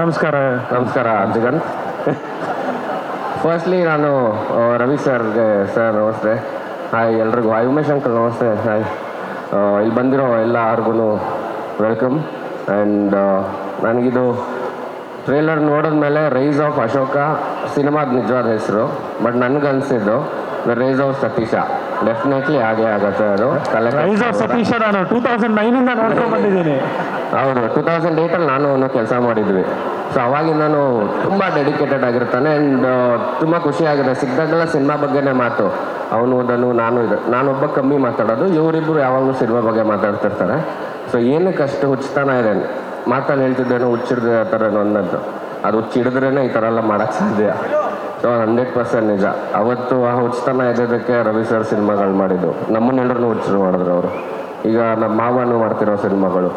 ನಮಸ್ಕಾರ. ನಮಸ್ಕಾರ ಜಗನ್. ಫಸ್ಟ್ಲಿ ನಾನು ರವಿ ಸರ್ಗೆ ಸರ್ ನಮಸ್ತೆ. ಹಾಯ್ ಎಲ್ರಿಗೂ. ಹಾಯ್ ಉಮೇಶ್ ಅಂಕಲ್ ನಮಸ್ತೆ. ಹಾಯ್ ಇಲ್ಲಿ ಬಂದಿರೋ ಎಲ್ಲರಿಗೂ ವೆಲ್ಕಮ್. ಆ್ಯಂಡ್ ನನಗಿದು ಟ್ರೇಲರ್ ನೋಡಿದ್ಮೇಲೆ ರೈಸ್ ಆಫ್ ಅಶೋಕ ಸಿನಿಮಾದ ನಿಜವಾದ ಹೆಸರು. ಬಟ್ ನನಗನ್ಸಿದ್ದು the rise of Satish. Definitely ಹಾಗೆ ಆಗುತ್ತೆ ಅದು. ರೈಸ್ ಆಫ್ ಸತೀಶ ನಾನು 2009 ನೋಡ್ಕೊಂಡು ಬಂದಿದ್ದೀನಿ. ಹೌದು, 2008 ನಾನು ಅವನು ಕೆಲಸ ಮಾಡಿದ್ವಿ. ಸೊ ಅವಾಗಿಂದ ನಾನು ತುಂಬ ಡೆಡಿಕೇಟೆಡ್ ಆಗಿರ್ತಾನೆ. ಆ್ಯಂಡ್ ತುಂಬ ಖುಷಿಯಾಗಿದೆ. ಸಿಕ್ಕಿದಾಗೆಲ್ಲ ಸಿನಿಮಾ ಬಗ್ಗೆನೇ ಮಾತು. ಅವನು ಓದನು, ನಾನೊಬ್ಬ ಕಮ್ಮಿ ಮಾತಾಡೋದು. ಇವರಿಬ್ಬರು ಯಾವಾಗಲೂ ಸಿನಿಮಾ ಬಗ್ಗೆ ಮಾತಾಡ್ತಿರ್ತಾರೆ. ಸೊ ಏನಕ್ಕೆ ಅಷ್ಟು ಹುಚ್ಚತನ ಇದೆ ಮಾತಲ್ಲಿ ಹೇಳ್ತಿದ್ದೇನೋ ಹುಚ್ಚಿಡ್ದೆ ಆ ಥರ ಅನ್ನೋದು. ಅದು ಹುಚ್ಚಿಡಿದ್ರೇ ಈ ಥರ ಎಲ್ಲ ಮಾಡೋಕ್ಕೆ ಸಾಧ್ಯ. ಸೊ 100% ನಿಜ. ಅವತ್ತು ಆ ಹುಚ್ಚತನ ಇದ್ದದಕ್ಕೆ ರವಿ ಸರ್ ಸಿನಿಮಾಗಳು ಮಾಡಿದ್ದು. ನಮ್ಮನ್ನೆಲ್ಲರೂ ಹುಚ್ಚರು ಮಾಡಿದ್ರು ಅವರು. ಈಗ ನಮ್ಮ ಮಾವನು ಮಾಡ್ತಿರೋ ಸಿನಿಮಾಗಳು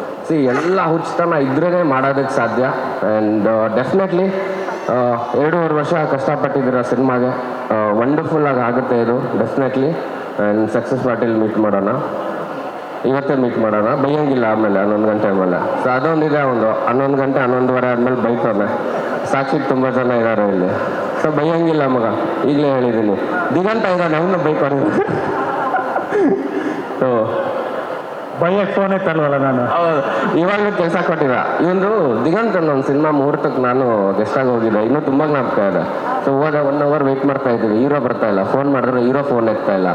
ಎಲ್ಲ ಹುಚ್ಚತನ ಇದ್ರೇ ಮಾಡೋದಕ್ಕೆ ಸಾಧ್ಯ. ಆ್ಯಂಡ್ ಡೆಫಿನೆಟ್ಲಿ 2.5 ವರ್ಷ ಕಷ್ಟಪಟ್ಟಿದ್ದೀರ ಸಿನಿಮಾಗೆ. ವಂಡರ್ಫುಲ್ಲಾಗಿ ಆಗುತ್ತೆ ಇದು ಡೆಫಿನೆಟ್ಲಿ. ಆ್ಯಂಡ್ ಸಕ್ಸಸ್ ಪಾರ್ಟಿಲಿ ಮೀಟ್ ಮಾಡೋಣ, ಇವತ್ತೇ ಮೀಟ್ ಮಾಡೋಣ. ಬೈಯಂಗಿಲ್ಲ ಆಮೇಲೆ 11 ಗಂಟೆ ಮೇಲೆ. ಸೊ ಅದೊಂದಿದೆ. 11 ಗಂಟೆ 11:15 ಆದಮೇಲೆ ಬೈತಾನೆ. ಸಾಕ್ಷಿಗೆ ತುಂಬ ಜನ ಇದ್ದಾರೆ ಇಲ್ಲಿ. ಸೊ ಬೈಯಂಗಿಲ್ಲ ಮಗ, ಈಗಲೇ ಹೇಳಿದ್ದೀನಿ. ದಿಗಂತ ಇದ್ದಾನೆ, ಅವನು ಬೈಕೊಂಡು. ಸೊ ಬೈಯಕ್ಕೆ ಫೋನ್ ಎತ್ತಲ್ವಲ್ಲ ನಾನು. ಹೌದು, ಇವಾಗಲೂ ಕೆಲಸ ಕೊಟ್ಟಿಲ್ಲ ಇವನು. ದಿಗಂತ ಒಂದು ಸಿನಿಮಾ ಮುಹೂರ್ತಕ್ಕೆ ನಾನು ಗೆಸ್ಟಾಗಿ ಹೋಗಿದ್ದೆ. ಇನ್ನೂ ತುಂಬ ಜ್ಞಾಪಕ ಇದೆ. ಸೊ ಹೋದ 1 hour ವೆಯ್ಟ್ ಮಾಡ್ತಾ ಇದ್ದೀವಿ. ಹೀರೋ ಬರ್ತಾ ಇಲ್ಲ. ಫೋನ್ ಮಾಡಿದ್ರೆ ಹೀರೋ ಫೋನ್ ಎತ್ತಾ ಇಲ್ಲ.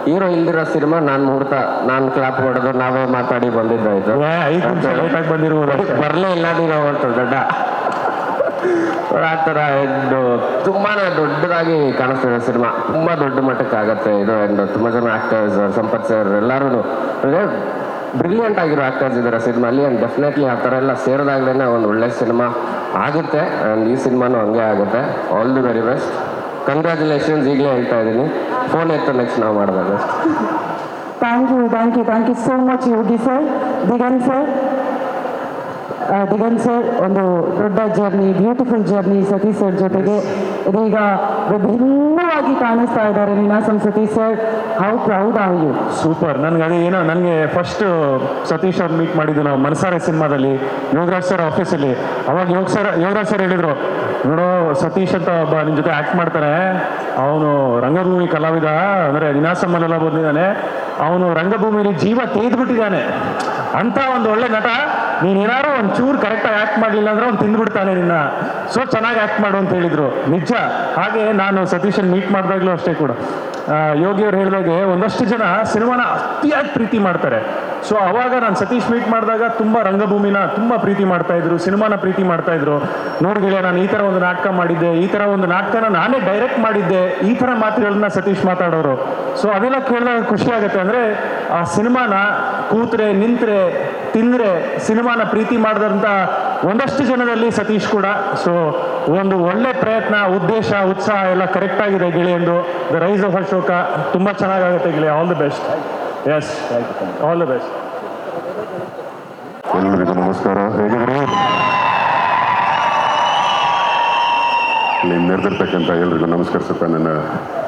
ಹೀರೋ ಇಲ್ದಿರೋ ಸಿನಿಮಾ ನಾನು ಕ್ಲಾಪ್ ಹೊಡೆದು ನಾವೇ ಮಾತಾಡಿ ಬಂದಿದ್ದಾಯ್ತು. 5 ನಿಮಿಷ ಲೇಟಾಗಿ ಬಂದಿರ್ಬೋದು. ಬರಲೇ ಇಲ್ಲ ನೀನು ಹೊರಟು ದೊಡ್ಡ ಆ ಥರ. ತುಂಬಾ ದೊಡ್ಡದಾಗಿ ಕಾಣಿಸ್ತಿದೆ ಸಿನಿಮಾ. ತುಂಬ ದೊಡ್ಡ ಮಟ್ಟಕ್ಕೆ ಆಗುತ್ತೆ ಇದು. ಆ್ಯಂಡ್ ತುಂಬ ಜನ ಆ್ಯಕ್ಟರ್ಸ್, ಸಂಪತ್ ಸರ್ ಎಲ್ಲರೂ ಅಂದರೆ ಬ್ರಿಲಿಯಂಟ್ ಆಗಿರೋ ಆ್ಯಕ್ಟರ್ಸ್ ಇದ್ದಾರೆ ಸಿನಿಮಾಲಿ. ಆ್ಯಂಡ್ ಡೆಫಿನೆಟ್ಲಿ ಆ ಥರ ಎಲ್ಲ ಸೇರಿದಾಗಲೇ ಒಂದು ಒಳ್ಳೆ ಸಿನಿಮಾ ಆಗುತ್ತೆ. ಆ್ಯಂಡ್ ಈ ಸಿನಿಮಾನೂ ಹಂಗೆ ಆಗುತ್ತೆ. All the very best. Congratulations. ಈಗಲೇ ಹೇಳ್ತಾ ಇದ್ದೀನಿ. ಫೋನ್ ಎತ್ತು ನೆಕ್ಸ್ಟ್ ನಾವು ಮಾಡಿದಾಗ. Thank you so much Yogi sir. Diganth sir ಒಂದು ದೊಡ್ಡ journey, beautiful journey Satish sir ಜೊತೆಗೆ. ಇದೀಗ ವಿಭಿನ್ನವಾಗಿ ಕಾಣಿಸ್ತಾ ಇದ್ದಾರೆ Ninasam Satish sir. How proud are you? Super. ನನಗೆ ಫಸ್ಟ್ ಸತೀಶ್ ಅವ್ರು ಮೀಟ್ ಮಾಡಿದ್ದು ನಾವು ಮನಸಾರೆ ಸಿನಿಮಾದಲ್ಲಿ ಯೋಗರಾಜ್ ಸರ್ ಆಫೀಸಲ್ಲಿ. ಅವಾಗ ಯೋಗರಾಜ್ ಸರ್ ಹೇಳಿದರು, ನೋಡೋ ಸತೀಶ್ ಅಂತ ಒಬ್ಬ ನಿನ್ನ ಜೊತೆ ಆ್ಯಕ್ಟ್ ಮಾಡ್ತಾನೆ, ಅವನು ರಂಗಭೂಮಿ ಕಲಾವಿದ, ಅಂದರೆ ನೀನಾಸಮ್ಮನೆಲ್ಲ ಬಂದಿದ್ದಾನೆ, ಅವನು ರಂಗಭೂಮಿಯಲ್ಲಿ ಜೀವ ತೆಗೆದುಬಿಟ್ಟಿದ್ದಾನೆ ಅಂತ ಒಂದು ಒಳ್ಳೆ ನಟ. ನೀನೇನಾರು ಒಂದು ಚೂರು ಕರೆಕ್ಟಾಗಿ ಆ್ಯಕ್ಟ್ ಮಾಡಲಿಲ್ಲ ಅಂದರೆ ಅವ್ನು ತಿಂದುಬಿಡ್ತಾನೆ ನಿನ್ನ. ಸೊ ಚೆನ್ನಾಗಿ ಆ್ಯಕ್ಟ್ ಮಾಡು ಅಂತ ಹೇಳಿದರು. ನಿಜ. ಹಾಗೆ ನಾನು ಸತೀಶನ್ ಮೀಟ್ ಮಾಡಿದಾಗಲೂ ಅಷ್ಟೇ ಕೂಡ ಯೋಗಿಯವ್ರು ಹೇಳಿದಾಗೆ ಒಂದಷ್ಟು ಜನ ಸಿನಿಮಾನ ಅತಿಯಾಗಿ ಪ್ರೀತಿ ಮಾಡ್ತಾರೆ. ಸೊ ಅವಾಗ ನಾನು ಸತೀಶ್ ಮೀಟ್ ಮಾಡಿದಾಗ ತುಂಬ ರಂಗಭೂಮಿನ ತುಂಬ ಪ್ರೀತಿ ಮಾಡ್ತಾಯಿದ್ರು, ಸಿನಿಮಾನ ಪ್ರೀತಿ ಮಾಡ್ತಾಯಿದ್ರು. ನೋಡ್ಗಿಲ್ಲ, ನಾನು ಈ ಥರ ಒಂದು ನಾಟಕ ಮಾಡಿದ್ದೆ, ಈ ಥರ ಒಂದು ನಾಟಕನ ನಾನೇ ಡೈರೆಕ್ಟ್ ಮಾಡಿದ್ದೆ, ಈ ಥರ ಮಾತುಗಳನ್ನ ಸತೀಶ್ ಮಾತಾಡೋರು. ಸೊ ಅದೆಲ್ಲ ಕೇಳಿದಾಗ ಖುಷಿ ಆಗುತ್ತೆ. ಅಂದರೆ ಆ ಸಿನಿಮಾನ ಕೂತ್ರೆ ನಿಂತರೆ ತಿಂದರೆ ಸಿನಿಮಾನ ಪ್ರೀತಿ ಮಾಡಿದಂಥ ಒಂದಷ್ಟು ಜನದಲ್ಲಿ ಸತೀಶ್ ಕೂಡ. ಸೊ ಒಂದು ಒಳ್ಳೆ ಪ್ರಯತ್ನ, ಉದ್ದೇಶ, ಉತ್ಸಾಹ ಎಲ್ಲ ಕರೆಕ್ಟಾಗಿದೆ ಗೆಳೆಯಂದು. ದ ರೈಸ್ ಆಫ್ ಅಶೋಕ ತುಂಬ ಚೆನ್ನಾಗಾಗುತ್ತೆ ಗೆಳೆಯ. All the best. Yes, all the best. ಎಲ್ಲರಿಗೂ ನಮಸ್ಕಾರ. ಹೇಗಿದ್ರೆ ಇಲ್ಲಿ ನೆರೆದಿರ್ತಕ್ಕಂಥ ಎಲ್ರಿಗೂ ನಮಸ್ಕರಿಸುತ್ತಾ. ನನ್ನ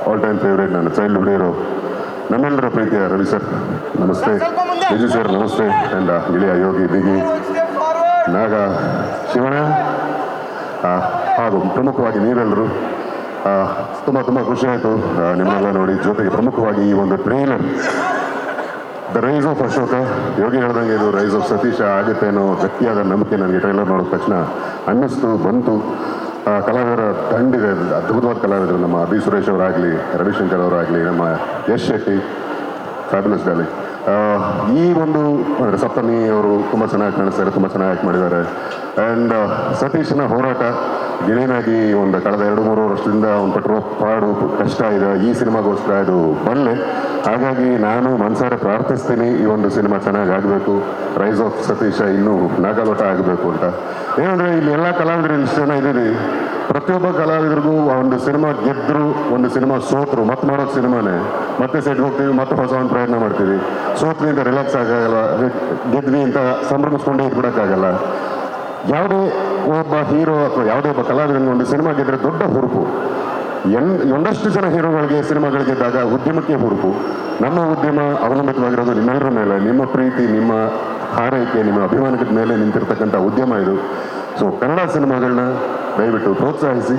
ಆಲ್ ಟೈಮ್ ಫೇವ್ರೇಟ್, ನನ್ನ ಚೈಲ್ಡ್ಹುಡ್ ಹೀರೋ, ನಮ್ಮೆಲ್ಲರ ಪ್ರೀತಿಯ ರವಿ ಸರ್ ನಮಸ್ತೆ. ವಿಜಯ್ ಸರ್ ನಮಸ್ತೆ. ಆ್ಯಂಡ್ ಗಿಳಿಯ ಯೋಗಿ, ದಿಗಿ, ನಾಗ, ಶಿವಣ್ಣ ಹಾಗೂ ಪ್ರಮುಖವಾಗಿ ನೀವೆಲ್ಲರೂ ತುಂಬ ಖುಷಿ ಆಯಿತು ನಿಮ್ಮೆಲ್ಲ ನೋಡಿ. ಜೊತೆಗೆ ಪ್ರಮುಖವಾಗಿ ಈ ಒಂದು trailer the rise of Ashoka, Yogi ಹೇಳ್ದಂಗೆ ಇದು ರೈಸ್ ಆಫ್ ಸತೀಶ ಆಗುತ್ತೆ ಅನ್ನೋ ಗಟ್ಟಿಯಾದ ನಂಬಿಕೆ ನನಗೆ ಟ್ರೈಲರ್ ನೋಡಿದ ತಕ್ಷಣ ಅನ್ನಿಸ್ತು, ಬಂತು. ಕಲಾವಿದರ ತಂಡಿದೆ, ಅದ್ಭುತವಾದ ಕಲಾವಿದರು. ನಮ್ಮ ಅಭಿ ಸುರೇಶ್ ಅವರಾಗಲಿ, ರವಿಶಂಕರ್ ಅವರಾಗಲಿ, ನಮ್ಮ ಯಶ್ ಶೆಟ್ಟಿ, ಫ್ಯಾಬ್ಯುಲಸ್ ಡಾಲಿ. ಈ ಒಂದು ಸಪ್ತಮಿ ಅವರು ತುಂಬ ಚೆನ್ನಾಗಿ ಕಾಣಿಸ್ತಾರೆ, ತುಂಬ ಚೆನ್ನಾಗಿ ಆ್ಯಕ್ಟ್ ಮಾಡಿದ್ದಾರೆ. ಆ್ಯಂಡ್ ಸತೀಶನ ಹೋರಾಟ ಗೆಳೆಯನಾಗಿ ಒಂದು ಕಳೆದ 2-3 ವರ್ಷದಿಂದ ಅವ್ನು ಪಟ್ಟಿರೋ ಪಾಡು ಕಷ್ಟ ಇದೆ. ಈ ಸಿನಿಮಾಗೋಸ್ಕರ ಇದು ಬರಲಿ. ಹಾಗಾಗಿ ನಾನು ಮನಸಾರೆ ಪ್ರಾರ್ಥಿಸ್ತೀನಿ ಈ ಒಂದು ಸಿನಿಮಾ ಚೆನ್ನಾಗಿ ಆಗಬೇಕು. ರೈಸ್ ಆಫ್ ಸತೀಶ ಇನ್ನೂ ನಾಗಲೋಟ ಆಗಬೇಕು ಅಂತ. ಏನಂದರೆ ಇಲ್ಲಿ ಎಲ್ಲ ಕಲಾವಿದರು ಇಷ್ಟು ಜನ ಇದ್ದೀವಿ. ಪ್ರತಿಯೊಬ್ಬ ಕಲಾವಿದರಿಗೂ ಒಂದು ಸಿನಿಮಾ ಗೆದ್ದರು, ಒಂದು ಸಿನಿಮಾ ಸೋತರು, ಮತ್ತೆ ಮಾಡೋದು ಸಿನಿಮಾನೇ. ಮತ್ತೆ ಸೆಟ್ ಹೋಗ್ತೀವಿ, ಮತ್ತೆ ಹೊಸ ಒಂದು ಪ್ರಯತ್ನ ಮಾಡ್ತೀವಿ. ಸೋತ್ವಿ ಅಂತ ರಿಲ್ಯಾಕ್ಸ್ ಆಗೋಲ್ಲ, ಗೆದ್ವಿ ಅಂತ ಸಂಭ್ರಮಿಸ್ಕೊಂಡೇ ಇಟ್ಬಿಡೋಕ್ಕಾಗಲ್ಲ. ಯಾವುದೇ ಒಬ್ಬ ಹೀರೋ ಅಥವಾ ಯಾವುದೇ ಒಬ್ಬ ಕಲಾವಿದನಿಗೆ ಒಂದು ಸಿನಿಮಾ ಗೆದ್ದರೆ ದೊಡ್ಡ ಹುರುಪು. ಒಂದಷ್ಟು ಜನ ಹೀರೋಗಳಿಗೆ ಸಿನಿಮಾಗಳಿಗೆದ್ದಾಗ ಉದ್ಯಮಕ್ಕೆ ಹುರುಪು. ನಮ್ಮ ಉದ್ಯಮ ಅವಲಂಬಿತವಾಗಿರೋದು ನಿಮ್ಮೆಲ್ಲರ ಮೇಲೆ. ನಿಮ್ಮ ಪ್ರೀತಿ, ನಿಮ್ಮ ಹಾರೈಕೆ, ನಿಮ್ಮ ಅಭಿಮಾನದ ಮೇಲೆ ನಿಂತಿರ್ತಕ್ಕಂಥ ಉದ್ಯಮ ಇದು. ಸೊ ಕನ್ನಡ ಸಿನಿಮಾಗಳನ್ನ ದಯವಿಟ್ಟು ಪ್ರೋತ್ಸಾಹಿಸಿ,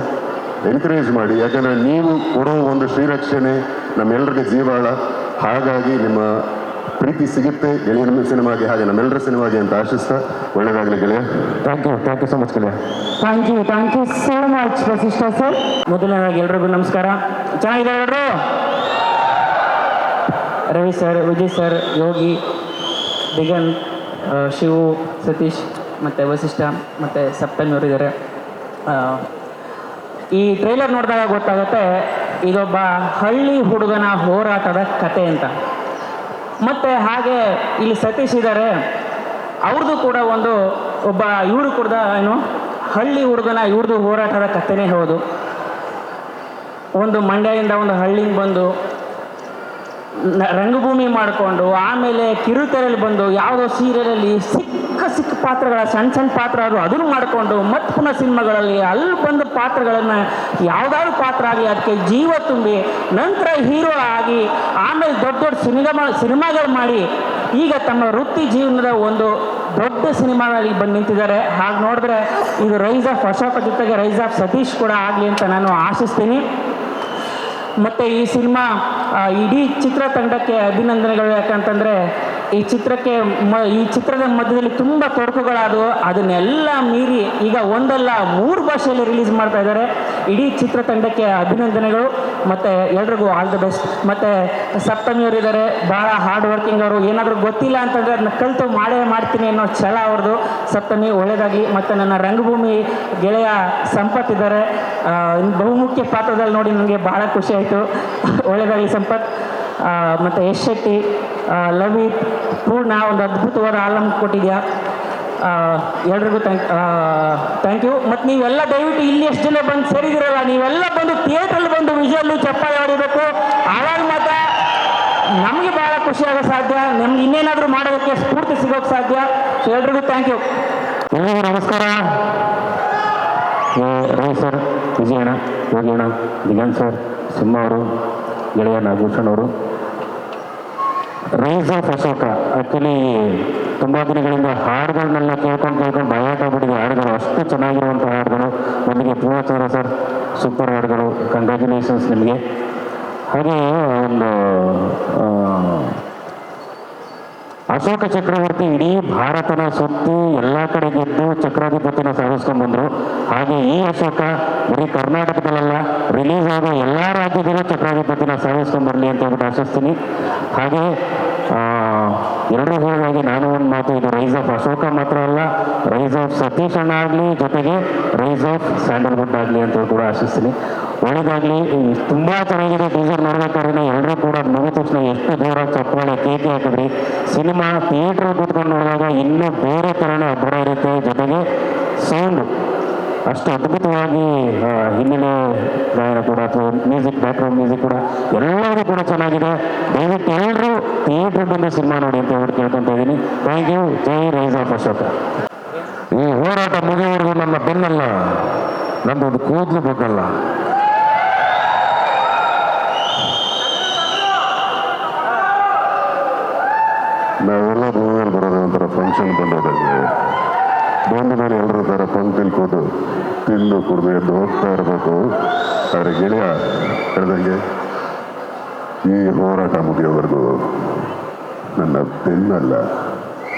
ಎನ್ಕರೇಜ್ ಮಾಡಿ. ಯಾಕಂದರೆ ನೀವು ಕೊಡೋ ಒಂದು ಶ್ರೀರಕ್ಷಣೆ ನಮ್ಮೆಲ್ಲರಿಗೆ ಜೀವಾಳ. ಹಾಗಾಗಿ ನಿಮ್ಮ ಪ್ರೀತಿ ಸಿಗುತ್ತೆ ಗೆಳೆಯನ ಸಿನಿಮಾಗೆ, ಹಾಗೆ ನಮ್ಮೆಲ್ಲರ ಸಿನಿಮಾಗೆ ಅಂತ ಆಶಿಸ್ತಾ ಒಳ್ಳೆಯದಾಗಲಿ ಗೆಳೆಯ. ಥ್ಯಾಂಕ್ ಯು ಸೊ ಮಚ್ ಗೆಳೆಯ. Thank you so much Vasishta sir. ಮೊದಲನೇದಾಗಿ ಎಲ್ರಿಗೂ ನಮಸ್ಕಾರ. ಚೆನ್ನಾಗಿದ್ದಾರೆ ಎಲ್ಲರೂ? ರವಿ ಸರ್, ವಿಜಯ್ ಸರ್, ಯೋಗಿ, ದಿಗಂತ್, ಶಿವು, ಸತೀಶ್ ಮತ್ತು ವಸಿಷ್ಠ ಮತ್ತು ಸಪ್ತಮಿ ಅವರಿದ್ದಾರೆ. ಈ ಟ್ರೈಲರ್ ನೋಡಿದಾಗ ಗೊತ್ತಾಗುತ್ತೆ ಇದೊಬ್ಬ ಹಳ್ಳಿ ಹುಡುಗನ ಹೋರಾಟದ ಕತೆ ಅಂತ. ಮತ್ತು ಹಾಗೆ ಇಲ್ಲಿ ಸತೀಶ್ ಇದ್ದಾರೆ, ಅವ್ರದ್ದು ಕೂಡ ಒಬ್ಬ ಇವರು ಕೂಡ ಹಳ್ಳಿ ಹುಡುಗನ ಇವ್ರದ್ದು ಹೋರಾಟದ ಕಥೆನೇ ಹೌದು. ಒಂದು ಮಂಡ್ಯದಿಂದ ಒಂದು ಹಳ್ಳಿಗೆ ಬಂದು ರಂಗಭೂಮಿ ಮಾಡಿಕೊಂಡು ಆಮೇಲೆ ಕಿರುತೆರೆಯಲ್ಲಿ ಬಂದು ಯಾವುದೋ ಸೀರಿಯಲಲ್ಲಿ ಸಿಕ್ಕ ಪಾತ್ರಗಳ ಸಣ್ಣ ಪಾತ್ರ ಅದನ್ನು ಮಾಡಿಕೊಂಡು ಮತ್ತೆ ಪುನಃ ಸಿನಿಮಾಗಳಲ್ಲಿ ಅಲ್ಲಿ ಬಂದ ಪಾತ್ರಗಳನ್ನು ಯಾವುದಾದ್ರು ಪಾತ್ರ ಆಗಿ ಅದಕ್ಕೆ ಜೀವ ತುಂಬಿ ನಂತರ ಹೀರೋ ಆಗಿ ಆಮೇಲೆ ದೊಡ್ಡ ಸಿನಿಮಾಗಳು ಮಾಡಿ ಈಗ ತಮ್ಮ ವೃತ್ತಿ ಜೀವನದ ಒಂದು ದೊಡ್ಡ ಸಿನಿಮಾದಲ್ಲಿ ಬಂದು ನಿಂತಿದ್ದಾರೆ. ಹಾಗೆ ನೋಡಿದ್ರೆ ಇದು ರೈಸ್ ಆಫ್ ಅಶೋಕ ಜೊತೆಗೆ ರೈಸ್ ಆಫ್ ಸತೀಶ್ ಕೂಡ ಆಗಲಿ ಅಂತ ನಾನು ಆಶಿಸ್ತೀನಿ. ಮತ್ತು ಈ ಸಿನಿಮಾ ಇಡೀ ಚಿತ್ರತಂಡಕ್ಕೆ ಅಭಿನಂದನೆಗಳು. ಯಾಕಂತಂದರೆ ಈ ಚಿತ್ರದ ಮಧ್ಯದಲ್ಲಿ ತುಂಬ ತೊಡಕುಗಳಾದವು, ಅದನ್ನೆಲ್ಲ ಮೀರಿ ಈಗ ಒಂದಲ್ಲ 3 ಭಾಷೆಯಲ್ಲಿ ರಿಲೀಸ್ ಮಾಡ್ತಾ ಇದ್ದಾರೆ. ಇಡೀ ಚಿತ್ರತಂಡಕ್ಕೆ ಅಭಿನಂದನೆಗಳು ಮತ್ತು ಎಲ್ರಿಗೂ ಆಲ್ ದ ಬೆಸ್ಟ್. ಮತ್ತು ಸಪ್ತಮಿಯವರಿದ್ದಾರೆ, ಭಾಳ ಹಾರ್ಡ್ ವರ್ಕಿಂಗ್ ಅವರು. ಏನಾದರೂ ಗೊತ್ತಿಲ್ಲ ಅಂತಂದರೆ ಅದನ್ನ ಕಲಿತು ಮಾಡ್ತೀನಿ ಅನ್ನೋ ಛಲ ಅವ್ರದ್ದು. ಸಪ್ತಮಿ ಒಳ್ಳೆಯದಾಗಿ. ಮತ್ತು ನನ್ನ ರಂಗಭೂಮಿ ಗೆಳೆಯ ಸಂಪತ್ ಇದ್ದಾರೆ, ಬಹುಮುಖ್ಯ ಪಾತ್ರದಲ್ಲಿ ನೋಡಿ ನನಗೆ ಭಾಳ ಖುಷಿ ಆಯಿತು. ಒಳ್ಳೆಯದಾಗಲಿ ಸಂಪತ್. ಮತ್ತು ಯಶ್ ಶೆಟ್ಟಿ, ಲವಿ, ಪೂರ್ಣ ಒಂದು ಅದ್ಭುತವಾದ ಆಲಂ ಕೊಟ್ಟಿದ್ಯಾ. ಎಲ್ರಿಗೂ ಥ್ಯಾಂಕ್ ಯು. ಮತ್ತು ನೀವೆಲ್ಲ ದಯವಿಟ್ಟು ಇಲ್ಲಿ ಎಷ್ಟು ಜನ ಬಂದು ಸೇರಿದಿರಲ್ಲ, ನೀವೆಲ್ಲ ಬಂದು ಥಿಯೇಟ್ರಲ್ಲಿ ಬಂದು ವಿಜುವಲ್ಲು ಚಪ್ಪಾಳೆ ಹೊಡಿಬೇಕು. ಆವಾಗ ಮಾತ್ರ ನಮಗೆ ಭಾಳ ಖುಷಿ ಆಗೋ ಸಾಧ್ಯ, ನಮ್ಗೆ ಇನ್ನೇನಾದರೂ ಮಾಡೋದಕ್ಕೆ ಸ್ಫೂರ್ತಿ ಸಿಗೋಕ್ಕೆ ಸಾಧ್ಯ. ಸೊ ಎಲ್ರಿಗೂ ಥ್ಯಾಂಕ್ ಯು. ಎಲ್ಲರಿಗೂ ನಮಸ್ಕಾರ. ರವಿ ಸರ್, ವಿಜಯಣ್ಣ, ಯೋಗಿಯಣ್ಣ, ದಿಗಂತ್ ಸರ್, ಸಿಂಹ ಅವರು, ಗೆಳೆಯ ನಾಗಭೂಷಣ್ ಅವರು. ರೈಸ್ ಆಫ್ ಅಶೋಕ ಆ್ಯಕ್ಚುಲಿ ತುಂಬ ದಿನಗಳಿಂದ ಹಾಡುಗಳನ್ನೆಲ್ಲ ಕೇಳ್ಕೊಂಡು ಭಯಾಟಾಗ್ಬಿಟ್ಟಿದೆ. ಹಾಡುಗಳು ಅಷ್ಟು ಚೆನ್ನಾಗಿರುವಂಥ ಹಾಡುಗಳು. ಮೊದಲಿಗೆ ಪೂರ್ಣಚಂದ್ರ ಸರ್, ಸೂಪರ್ ಹಾಡುಗಳು, ಕಂಗ್ರ್ಯಾಚುಲೇಷನ್ಸ್ ನಿಮಗೆ. ಹಾಗೆ ಒಂದು ಅಶೋಕ ಚಕ್ರವರ್ತಿ ಇಡೀ ಭಾರತನ ಸುತ್ತಿ ಎಲ್ಲ ಕಡೆ ಗೆದ್ದು ಚಕ್ರಾಧಿಪತಿನ ಸಾಧಿಸ್ಕೊಂಡ್ಬಂದರು. ಹಾಗೆ ಈ ಅಶೋಕ ಬರೀ ಕರ್ನಾಟಕದಲ್ಲ, ರಿಲೀಸ್ ಆದ ಎಲ್ಲ ರಾಜ್ಯದಲ್ಲೂ ಚಕ್ರಾಧಿಪತಿನ ಸಾಧಿಸ್ಕೊಂಡ್ಬರಲಿ ಅಂತ ಹೇಳ್ಬಿಟ್ಟು ಆಶಿಸ್ತೀನಿ. ಹಾಗೆ ಎಲ್ಲರೂ ಹೇಳಿದಾಗೆ ನಾನು ಒಂದು ಮಾತು, ಇದು ರೈಸ್ ಆಫ್ ಅಶೋಕ ಮಾತ್ರ ಅಲ್ಲ, ರೈಸ್ ಆಫ್ ಸತೀಶ್ ಅಣ್ಣ ಆಗಲಿ, ಜೊತೆಗೆ ರೈಸ್ ಆಫ್ ಸ್ಯಾಂಡಲ್ವುಡ್ ಆಗಲಿ ಅಂತ ಕೂಡ ಆಶಿಸ್ತೀನಿ. ಒಳ್ಳೆಯದಾಗಲಿ. ತುಂಬ ಚೆನ್ನಾಗಿದೆ. ಟೀಸರ್ ನೋಡ್ಬೇಕಾದ್ರೆ ಎಲ್ಲರೂ ಕೂಡ ಮುಗಿದ ತಕ್ಷಣ ಎಷ್ಟು ದೂರ ಚಪ್ಪಾಳೆ ಕೇಕೆ ಹಾಕಿದ್ರಿ. ಸಿನಿಮಾ ಥಿಯೇಟ್ರ್ ಕೂತ್ಕೊಂಡು ನೋಡಿದಾಗ ಇನ್ನೂ ಬೇರೆ ಥರನೇ ಅಬ್ಬರ ಇರುತ್ತೆ. ಜೊತೆಗೆ ಸೌಂಡು ಅಷ್ಟು ಅದ್ಭುತವಾಗಿ ಹಿನ್ನೆಲೆ ಗಾಯನ ಕೂಡ ಅಥವಾ ಮ್ಯೂಸಿಕ್, ಬ್ಯಾಕ್ಗ್ರೌಂಡ್ ಮ್ಯೂಸಿಕ್ ಕೂಡ ಎಲ್ಲರೂ ಕೂಡ ಚೆನ್ನಾಗಿದೆ. ದಯವಿಟ್ಟು ಎಲ್ಲರೂ ಥಿಯೇಟ್ರ್ ಬಂದು ಸಿನಿಮಾ ನೋಡಿ ಅಂತ ಹೇಳ್ಬಿಟ್ಟು ಕೇಳ್ಕೊತಾ ಇದ್ದೀನಿ. Thank you. ಜೈ ರೈಸ್ ಆಫ್ ಅಶೋಕ. ಈ ಹೋರಾಟ ಮುಗಿಯುವವರೆಗೂ ನನ್ನ ಬೆನ್ನಲ್ಲ, ನನ್ನೊಂದು ಕೂದಲು ಬೇಕಲ್ಲ. ನಾವೆಲ್ಲ ಭೂಮಿಯಲ್ಲಿ ಬರೋದು ಒಂಥರ ಫಂಕ್ಷನ್ ಬಂದೋದಂಗೆ, ಬಂದ ಮೇಲೆ ಎಲ್ಲರೂ ಥರ ಪಂಕ್ತಿಲಿ ಕೂತು ತಿಂದು ಕುಡಿದು ಎದ್ದು ಹೋಗ್ತಾ ಇರಬೇಕು. ಆದರೆ ಗೆಳೆಯ ಹೇಳ್ದಂಗೆ ಈ ಹೋರಾಟ ಮುಗಿಯೋವರೆಗೂ ನನ್ನ ಬೆನ್ನಲ್ಲ,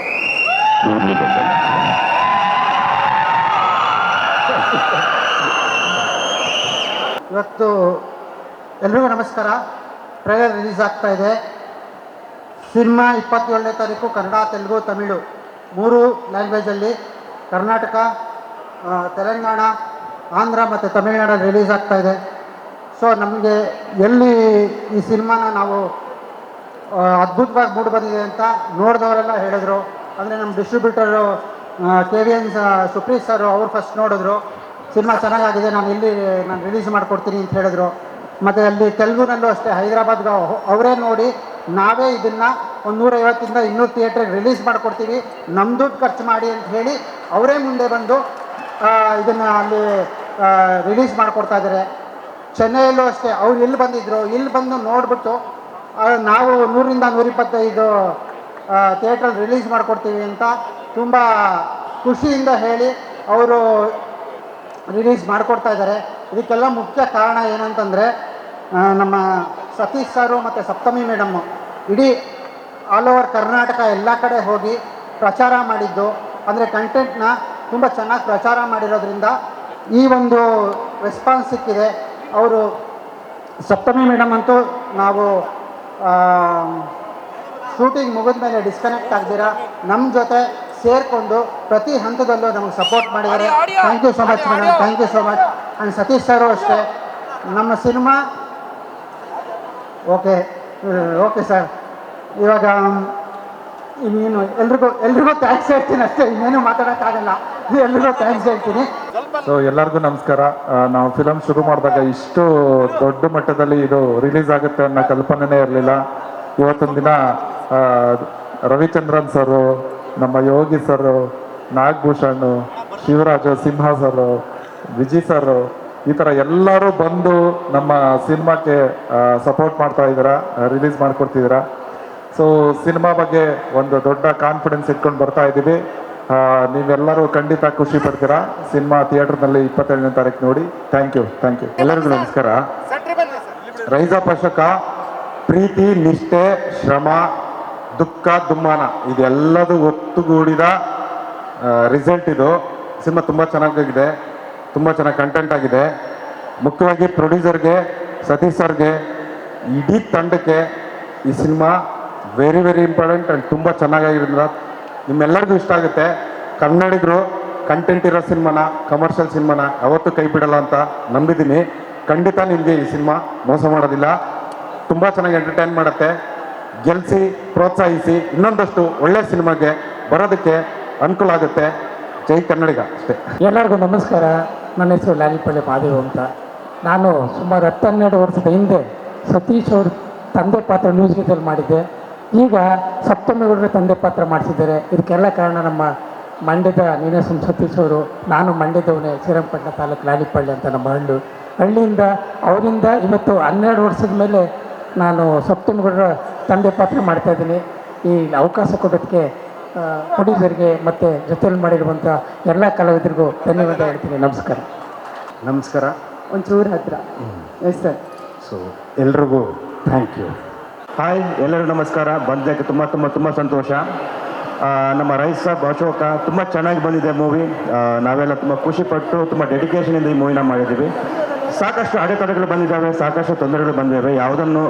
ಕೂದಲು ಬೇಕಲ್ಲ. ಇವತ್ತು ಎಲ್ರಿಗೂ ನಮಸ್ಕಾರ. ಟ್ರೈಲರ್ ರಿಲೀಸ್ ಆಗ್ತಾ ಇದೆ. ಸಿನಿಮಾ 27ನೇ ತಾರೀಕು ಕನ್ನಡ, ತೆಲುಗು, ತಮಿಳು 3 ಲ್ಯಾಂಗ್ವೇಜಲ್ಲಿ ಕರ್ನಾಟಕ, ತೆಲಂಗಾಣ, ಆಂಧ್ರ ಮತ್ತು ತಮಿಳುನಾಡಲ್ಲಿ ರಿಲೀಸ್ ಆಗ್ತಾ ಇದೆ. ಸೊ ನಮಗೆ ಎಲ್ಲಿ ಈ ಸಿನಿಮಾನ ನಾವು ಅದ್ಭುತವಾಗಿ ಮೂಡಿ ಬಂದಿದೆ ಅಂತ ನೋಡಿದವರೆಲ್ಲ ಹೇಳಿದ್ರು. ಅಂದರೆ ನಮ್ಮ ಡಿಸ್ಟ್ರಿಬ್ಯೂಟರು KVN ಸುಪ್ರೀತ್ ಸರ್ ಅವರು ಫಸ್ಟ್ ನೋಡಿದ್ರು, ಸಿನಿಮಾ ಚೆನ್ನಾಗಾಗಿದೆ, ನಾನು ರಿಲೀಸ್ ಮಾಡಿಕೊಡ್ತೀನಿ ಅಂತ ಹೇಳಿದ್ರು. ಮತ್ತು ಅಲ್ಲಿ ತೆಲುಗುನಲ್ಲೂ ಅಷ್ಟೇ, ಹೈದರಾಬಾದ್ಗೆ ಅವರೇ ನೋಡಿ ನಾವೇ ಇದನ್ನು 150ಇಂದ 200 ಥಿಯೇಟ್ರಿಗೆ ರಿಲೀಸ್ ಮಾಡಿಕೊಡ್ತೀವಿ, ನಮ್ಮ ದುಡ್ಡು ಖರ್ಚು ಮಾಡಿ ಅಂತ ಹೇಳಿ ಅವರೇ ಮುಂದೆ ಬಂದು ಇದನ್ನು ಅಲ್ಲಿ ರಿಲೀಸ್ ಮಾಡಿಕೊಡ್ತಾ ಇದ್ದಾರೆ. ಚೆನ್ನೈಯಲ್ಲೂ ಅಷ್ಟೇ, ಅವ್ರು ಇಲ್ಲಿ ಬಂದಿದ್ದರು, ಇಲ್ಲಿ ಬಂದು ನೋಡಿಬಿಟ್ಟು ನಾವು 100ರಿಂದ 125 ಥಿಯೇಟ್ರಲ್ಲಿ ರಿಲೀಸ್ ಮಾಡಿಕೊಡ್ತೀವಿ ಅಂತ ತುಂಬ ಖುಷಿಯಿಂದ ಹೇಳಿ ಅವರು ರಿಲೀಸ್ ಮಾಡಿಕೊಡ್ತಾ ಇದ್ದಾರೆ. ಇದಕ್ಕೆಲ್ಲ ಮುಖ್ಯ ಕಾರಣ ಏನಂತಂದರೆ ನಮ್ಮ ಸತೀಶ್ ಸರು ಮತ್ತು ಸಪ್ತಮಿ ಮೇಡಮ್ಮು ಇಡೀ ಆಲ್ ಓವರ್ ಕರ್ನಾಟಕ ಎಲ್ಲ ಕಡೆ ಹೋಗಿ ಪ್ರಚಾರ ಮಾಡಿದ್ದು, ಅಂದರೆ ಕಂಟೆಂಟ್ನ ತುಂಬ ಚೆನ್ನಾಗಿ ಪ್ರಚಾರ ಮಾಡಿರೋದ್ರಿಂದ ಈ ಒಂದು ರೆಸ್ಪಾನ್ಸ್ ಸಿಕ್ಕಿದೆ. ಅವರು ಸಪ್ತಮಿ ಮೇಡಮ್ ಅಂತೂ ನಾವು ಶೂಟಿಂಗ್ ಮುಗಿದ ಮೇಲೆ ಡಿಸ್ಕನೆಕ್ಟ್ ಆಗ್ದಿರಾ ನಮ್ಮ ಜೊತೆ ಸೇರಿಕೊಂಡು ಪ್ರತಿ ಹಂತದಲ್ಲೂ ನಮಗೆ ಸಪೋರ್ಟ್ ಮಾಡಿದ್ದಾರೆ. Thank you so much madam, thank you so much. And Satish sir ಅಷ್ಟೇ. ನಮ್ಮ ಸಿನಿಮಾ ಓಕೆ ಸರ್. ಇವಾಗ ಇನ್ನೇನು ಎಲ್ರಿಗೂ ಥ್ಯಾಂಕ್ಸ್ ಹೇಳ್ತೀನಿ ಅಷ್ಟೇ, ಇನ್ನೇನು ಮಾತಾಡೋಕ್ಕಾಗಲ್ಲ. ಎಲ್ರಿಗೂ ಥ್ಯಾಂಕ್ಸ್ ಹೇಳ್ತೀನಿ. ಸೊ ಎಲ್ಲರಿಗೂ ನಮಸ್ಕಾರ. ನಾವು ಫಿಲಮ್ ಶುರು ಮಾಡಿದಾಗ ಇಷ್ಟು ದೊಡ್ಡ ಮಟ್ಟದಲ್ಲಿ ಇದು ರಿಲೀಸ್ ಆಗುತ್ತೆ ಅನ್ನೋ ಕಲ್ಪನೆನೇ ಇರಲಿಲ್ಲ. ಇವತ್ತೊಂದು ದಿನ ರವಿಚಂದ್ರನ್ ಸರು, ನಮ್ಮ ಯೋಗಿ ಸರು, ನಾಗಭೂಷಣ್, ಶಿವರಾಜು, ಸಿಂಹ ಸರು, ವಿಜಯ್ ಸರು, ಈ ಥರ ಎಲ್ಲರೂ ಬಂದು ನಮ್ಮ ಸಿನಿಮಾಕ್ಕೆ ಸಪೋರ್ಟ್ ಮಾಡ್ತಾ ಇದ್ದೀರಾ, ರಿಲೀಸ್ ಮಾಡಿಕೊಡ್ತಿದ್ದೀರಾ. ಸೊ ಸಿನಿಮಾ ಬಗ್ಗೆ ಒಂದು ದೊಡ್ಡ ಕಾನ್ಫಿಡೆನ್ಸ್ ಇಟ್ಕೊಂಡು ಬರ್ತಾ ಇದ್ದೀವಿ. ನೀವೆಲ್ಲರೂ ಖಂಡಿತ ಖುಷಿ ಪಡ್ತೀರಾ. ಸಿನಿಮಾ ಥಿಯೇಟರ್ನಲ್ಲಿ 27ನೇ ತಾರೀಕು ನೋಡಿ. Thank you. ಎಲ್ಲರಿಗೂ ನಮಸ್ಕಾರ. ರೈಜ ಪೋಷಕ ಪ್ರೀತಿ, ನಿಷ್ಠೆ, ಶ್ರಮ, ದುಃಖ, ದುಮ್ಮಾನ ಇದೆಲ್ಲದೂ ಒತ್ತುಗೂಡಿದ ರಿಸಲ್ಟ್ ಇದು. ಸಿನಿಮಾ ತುಂಬ ಚೆನ್ನಾಗಿದೆ, ತುಂಬ ಚೆನ್ನಾಗಿ ಕಂಟೆಂಟ್ ಆಗಿದೆ. ಮುಖ್ಯವಾಗಿ ಪ್ರೊಡ್ಯೂಸರ್ಗೆ, ಸತೀಶ್ ಸರ್ಗೆ, ಇಡೀ ತಂಡಕ್ಕೆ ಈ ಸಿನಿಮಾ ವೆರಿ ಇಂಪಾರ್ಟೆಂಟ್ ಆ್ಯಂಡ್ ತುಂಬ ಚೆನ್ನಾಗಿರೋದ್ರಿಂದ ನಿಮ್ಮೆಲ್ಲರಿಗೂ ಇಷ್ಟ ಆಗುತ್ತೆ. ಕನ್ನಡಿಗರು ಕಂಟೆಂಟ್ ಇರೋ ಸಿನಿಮಾನ, ಕಮರ್ಷಿಯಲ್ ಸಿನಿಮಾನ ಯಾವತ್ತೂ ಕೈ ಬಿಡಲ್ಲ ಅಂತ ನಂಬಿದ್ದೀನಿ. ಖಂಡಿತ ನಿಮಗೆ ಈ ಸಿನಿಮಾ ಮೋಸ ಮಾಡೋದಿಲ್ಲ, ತುಂಬ ಚೆನ್ನಾಗಿ ಎಂಟರ್ಟೈನ್ ಮಾಡುತ್ತೆ. ಗೆಲ್ಲಿಸಿ, ಪ್ರೋತ್ಸಾಹಿಸಿ, ಇನ್ನೊಂದಷ್ಟು ಒಳ್ಳೆ ಸಿನಿಮಾಗೆ ಬರೋದಕ್ಕೆ ಅನುಕೂಲ ಆಗುತ್ತೆ. ಜೈ ಕನ್ನಡಿಗ ಅಷ್ಟೇ. ಎಲ್ಲರಿಗೂ ನಮಸ್ಕಾರ. ನನ್ನ ಹೆಸರು ಲಾಲಿಪಳ್ಳಿ ಮಾದೇವ್ ಅಂತ. ನಾನು ಸುಮಾರು 10-12 ವರ್ಷದ ಹಿಂದೆ ಸತೀಶ್ ಅವ್ರ ತಂದೆ ಪಾತ್ರ ನ್ಯೂಸ್ ಗೀತಲ್ಲಿ ಮಾಡಿದ್ದೆ. ಈಗ ಸಪ್ತಮಿಗೌಡರ ತಂದೆ ಪಾತ್ರ ಮಾಡಿಸಿದ್ದಾರೆ. ಇದಕ್ಕೆಲ್ಲ ಕಾರಣ ನಮ್ಮ ಮಂಡ್ಯದ ನೀನಾಸಂ ಸತೀಶ್ ಅವರು. ನಾನು ಮಂಡ್ಯದವನೇ, ಶ್ರೀರಂಗಪಟ್ಟಣ ತಾಲೂಕು ಲಾಲಿಪಳ್ಳಿ ಅಂತ ನಮ್ಮ ಹಳ್ಳಿಯಿಂದ. ಅವರಿಂದ ಇವತ್ತು 12 ವರ್ಷದ ಮೇಲೆ ನಾನು ಸಪ್ತಮಿಗೌಡರ ತಂದೆ ಪಾತ್ರ ಮಾಡ್ತಾಯಿದ್ದೀನಿ. ಈ ಅವಕಾಶ ಕೊಡೋದಕ್ಕೆ ಪ್ರೊಡ್ಯೂಸರ್ಗೆ ಮತ್ತು ಜೊತೆಯಲ್ಲಿ ಮಾಡಿರುವಂಥ ಎಲ್ಲ ಕಲಾವಿದರಿಗೂ ಧನ್ಯವಾದ ಹೇಳ್ತೀನಿ. ನಮಸ್ಕಾರ. ಒಂಚೂರು ಹತ್ರ. Yes sir. ಸೊ ಎಲ್ರಿಗೂ ಥ್ಯಾಂಕ್ ಯು. ಹಾಯ್, ಎಲ್ಲರಿಗೂ ನಮಸ್ಕಾರ. ಬಂದಕ್ಕೆ ತುಂಬ ಸಂತೋಷ. ನಮ್ಮ ರೈಸ್ ಸಾಬ್ ಅಶೋಕ ತುಂಬ ಚೆನ್ನಾಗಿ ಬಂದಿದೆ ಮೂವಿ. ನಾವೆಲ್ಲ ತುಂಬ ಖುಷಿಪಟ್ಟು ತುಂಬ ಡೆಡಿಕೇಶನಿಂದ ಈ ಮೂವಿನ ಮಾಡಿದ್ದೀವಿ. ಸಾಕಷ್ಟು ಅಡೆತಡೆಗಳು ಬಂದಿದ್ದಾವೆ, ಸಾಕಷ್ಟು ತೊಂದರೆಗಳು ಬಂದಿದ್ದಾವೆ. ಯಾವುದನ್ನು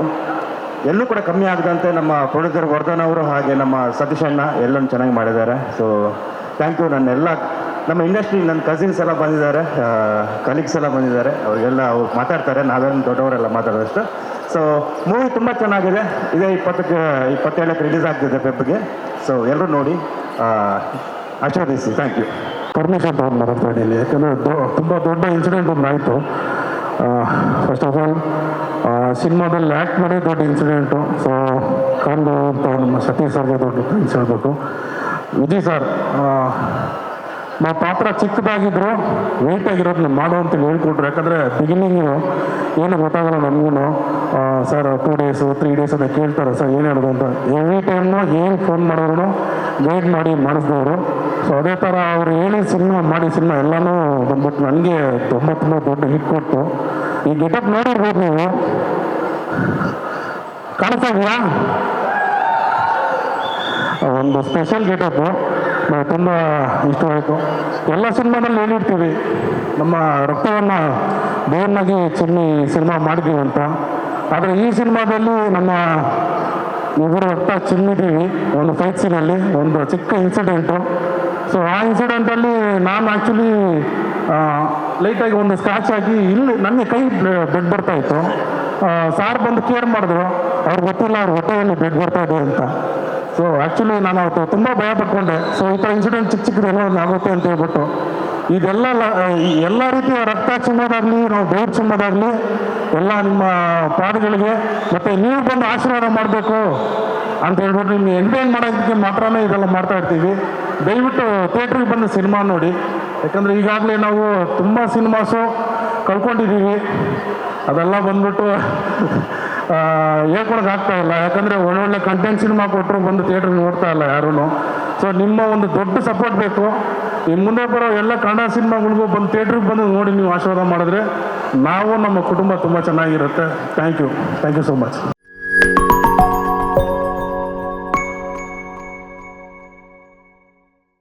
ಎಲ್ಲೂ ಕೂಡ ಕಮ್ಮಿ ಆಗದಂತೆ ನಮ್ಮ ಪ್ರೊಡ್ಯೂಸರ್ ವರ್ಧನ್ ಅವರು ಹಾಗೆ ನಮ್ಮ ಸತೀಶ್ ಅಣ್ಣ ಎಲ್ಲನೂ ಚೆನ್ನಾಗಿ ಮಾಡಿದ್ದಾರೆ. So thank you. ನಮ್ಮ ಇಂಡಸ್ಟ್ರಿ, ನನ್ನ ಕಸಿನ್ಸ್ ಎಲ್ಲ ಬಂದಿದ್ದಾರೆ, ಕಲೀಗ್ಸ್ ಎಲ್ಲ ಬಂದಿದ್ದಾರೆ. ಅವರಿಗೆಲ್ಲ ಅವ್ರು ಮಾತಾಡ್ತಾರೆ, ನಾವೇನು ದೊಡ್ಡವರೆಲ್ಲ ಮಾತಾಡೋದಷ್ಟು. ಸೊ ಮೂವಿ ತುಂಬ ಚೆನ್ನಾಗಿದೆ. ಇದೇ 27ಕ್ಕೆ ರಿಲೀಸ್ ಆಗ್ತಿದೆ ಫೆಬ್ಗೆ. ಸೊ ಎಲ್ಲರೂ ನೋಡಿ ಆಶೀರ್ವದಿಸಿ. Thank you. ಪರ್ಮಿಷನ್ ತೊಗೊಂಡು ಮಾತಾಡ್ತೀನಿ, ಯಾಕಂದರೆ ತುಂಬ ದೊಡ್ಡ ಇನ್ಸಿಡೆಂಟ್ ಒಂದು ಆಯಿತು. ಫಸ್ಟ್ ಆಫ್ ಆಲ್ ಸಿನಿಮಾದಲ್ಲಿ ಆ್ಯಕ್ಟ್ ಮಾಡಿ ದೊಡ್ಡ ಇನ್ಸಿಡೆಂಟು. ಸೊ ಕಂಡು ನಮ್ಮ ಸತೀಶ್ ಸರ್ಗೆ ದೊಡ್ಡ ಥ್ಯಾಂಕ್ಸ್ ಹೇಳಬೇಕು. ವಿಜಯ್ ಸರ್, ನಾವು ಪಾತ್ರ ಚಿಕ್ಕದಾಗಿದ್ರು ವೆಯ್ಟ್ ಆಗಿರೋದನ್ನ ಮಾಡುವಂತೇಳಿ ಹೇಳ್ಕೊಟ್ರು. ಯಾಕಂದರೆ ಬಿಗಿನಿಂಗು ಏನು ಗೊತ್ತಾಗಲ್ಲ ನಮಗೂ. ಸರ್ 2 days 3 days ಅಂತ ಕೇಳ್ತಾರೆ, ಸರ್ ಏನು ಹೇಳೋದು ಅಂತ. ಎವ್ರಿ ಟೈಮ್ನು ಏನು ಫೋನ್ ಮಾಡೋರು ಗೈಡ್ ಮಾಡಿ ಮಾಡಿಸಿದವರು. ಸೊ ಅದೇ ಥರ ಅವರು ಹೇಳಿ ಸಿನಿಮಾ ಎಲ್ಲನೂ ಬಂದ್ಬಿಟ್ಟು ನನಗೆ ತುಂಬ ದೊಡ್ಡ ಹಿಟ್ ಕೊಟ್ಟು. ಈ ಗೆಟಪ್ ನೋಡಿರ್ಬೋದು ನೀವು, ಕಾಣಿಸ್ತಾ ಇದೆಯಾ? ಒಂದು ಸ್ಪೆಷಲ್ ಗೆಟಪ್ಪು ತುಂಬ ಇಷ್ಟವಾಯಿತು. ಎಲ್ಲ ಸಿನಿಮಾದಲ್ಲಿ ಹೇಳಿರ್ತೀವಿ ನಮ್ಮ ರಕ್ತವನ್ನು ಬೇವನ್ನಾಗಿ ಚೆಲ್ಲಿ ಸಿನಿಮಾ ಮಾಡಿದ್ದೀವಿ ಅಂತ. ಆದರೆ ಈ ಸಿನಿಮಾದಲ್ಲಿ ನಮ್ಮ ಇಬ್ಬರು ರಕ್ತ ಚೆಲ್ಲಿದ್ದೀವಿ ಒಂದು ಫೈಟ್ ಸೀನಲ್ಲಿ, ಒಂದು ಚಿಕ್ಕ ಇನ್ಸಿಡೆಂಟು. ಸೊ ಆ ಇನ್ಸಿಡೆಂಟಲ್ಲಿ ನಾನು ಆ್ಯಕ್ಚುಲಿ ಲೈಟಾಗಿ ಒಂದು ಸ್ಕ್ರಾಚ್ ಆಗಿ ಇಲ್ಲಿ ನನಗೆ ಕೈ ಬ್ಲಡ್ ಬರ್ತಾಯಿತ್ತು. ಸಾರ್ ಬಂದು ಕೇರ್ ಮಾಡಿದ್ರು, ಅವ್ರಿಗೆ ಗೊತ್ತಿಲ್ಲ ಅವ್ರ ಹೊಟ್ಟೆಯಲ್ಲಿ ಬ್ಲಡ್ ಬರ್ತಾ ಇದೆ ಅಂತ. ಸೊ ಆ್ಯಕ್ಚುಲಿ ನಾನು ಅವತ್ತು ತುಂಬ ಭಯ ಪಟ್ಕೊಂಡೆ. ಸೊ ಈ ಥರ ಇನ್ಸಿಡೆಂಟ್ ಚಿಕ್ಕದೇನೋ ಒಂದು ಆಗುತ್ತೆ ಅಂತ ಹೇಳ್ಬಿಟ್ಟು ಇದೆಲ್ಲ ಎಲ್ಲ ರೀತಿಯ ರಕ್ತ ಚೆಲ್ಲೋದಾಗಲಿ, ನಾವು ಬೆವರು ಚೆಲ್ಲೋದಾಗಲಿ ಎಲ್ಲ ನಿಮ್ಮ ಪಾದಗಳಿಗೆ ಮತ್ತು ನೀವು ಬಂದು ಆಶೀರ್ವಾದ ಮಾಡಬೇಕು ಅಂತ ಹೇಳ್ಬಿಟ್ಟು ನಿಮ್ಗೆ ಎಂಟರ್ಟೈನ್ ಮಾಡೋದಕ್ಕೆ ಮಾತ್ರನೇ ಇದೆಲ್ಲ ಮಾಡ್ತಾ ಇರ್ತೀವಿ. ದಯವಿಟ್ಟು ಥಿಯೇಟ್ರಿಗೆ ಬಂದು ಸಿನಿಮಾ ನೋಡಿ. ಯಾಕಂದರೆ ಈಗಾಗಲೇ ನಾವು ತುಂಬ ಸಿನಿಮಾಸು ಕಳ್ಕೊಂಡಿದ್ದೀವಿ. ಅದೆಲ್ಲ ಬಂದ್ಬಿಟ್ಟು ಹೇಳ್ಕೊಳಕ್ಕೆ ಆಗ್ತಾ ಇಲ್ಲ. ಯಾಕಂದರೆ ಒಳ್ಳೊಳ್ಳೆ ಕಂಟೆಂಟ್ ಸಿನಿಮಾ ಕೊಟ್ಟರು ಬಂದು ಥಿಯೇಟ್ರಿಗೆ ನೋಡ್ತಾ ಇಲ್ಲ ಯಾರೂ. ಸೊ ನಿಮ್ಮ ಒಂದು ದೊಡ್ಡ ಸಪೋರ್ಟ್ ಬೇಕು. ಇನ್ನು ಮುಂದೆ ಬರೋ ಎಲ್ಲ ಕನ್ನಡ ಸಿನಿಮಾಗಳಿಗೂ ಬಂದು ಥಿಯೇಟ್ರಿಗೆ ಬಂದು ನೋಡಿ ನೀವು ಆಶೀರ್ವಾದ ಮಾಡಿದ್ರೆ ನಾವು ನಮ್ಮ ಕುಟುಂಬ ತುಂಬ ಚೆನ್ನಾಗಿರುತ್ತೆ. Thank you so much.